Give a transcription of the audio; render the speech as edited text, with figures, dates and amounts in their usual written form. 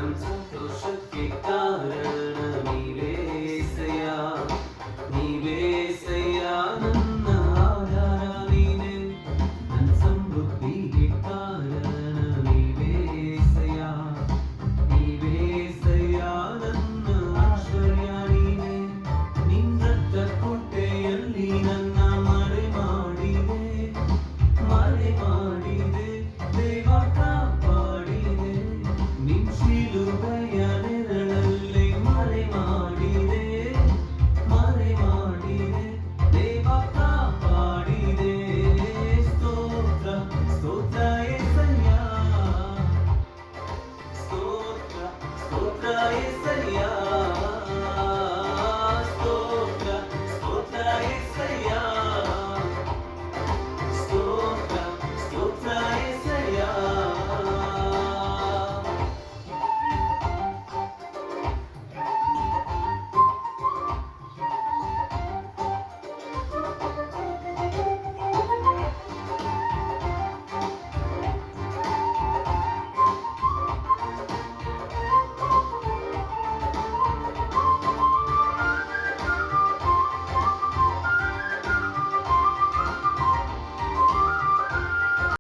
ನನ್ನ ಸಂತೋಷಕ್ಕೆ ಕಾರಣ ನೀವೇಸಯ್ಯ, ನೀವೇಸಯ್ಯ ನನ್ನ ಆಧಾರ ನೀನೆ, ನನ್ನ ಸಮೃದ್ಧಿಗೆ ಕಾರಣ ನೀವೇಸಯ್ಯ, ನೀವೇಸಯ್ಯ ನನ್ನ ಐಶ್ವರ್ಯ ನೀನೆ, ನಿನ್ನ ರಕ್ತ ಕೋಟೆಯಲ್ಲಿ ನನ್ನ ಮರೆ ಮಾಡಿದೆ, ಮರೆ ಮಾಡಿದೆ ದೇವ ಕಾಪಾಡಿದೆ, ನಿನ್ ಶಿಲುಬೆಯ ನೆರಳಲ್ಲಿ ಮರೆ ಮಾಡಿದೆ, ಮರೆ ಮಾಡಿದೆ ದೇವ ಕಾಪಾಡಿದೆ. ಸ್ತೋತ್ರ ಸ್ತೋತ್ರ ಏಸಯ್ಯ, ಸ್ತೋತ್ರ ಸ್ತೋತ್ರ ಏಸಯ್ಯ.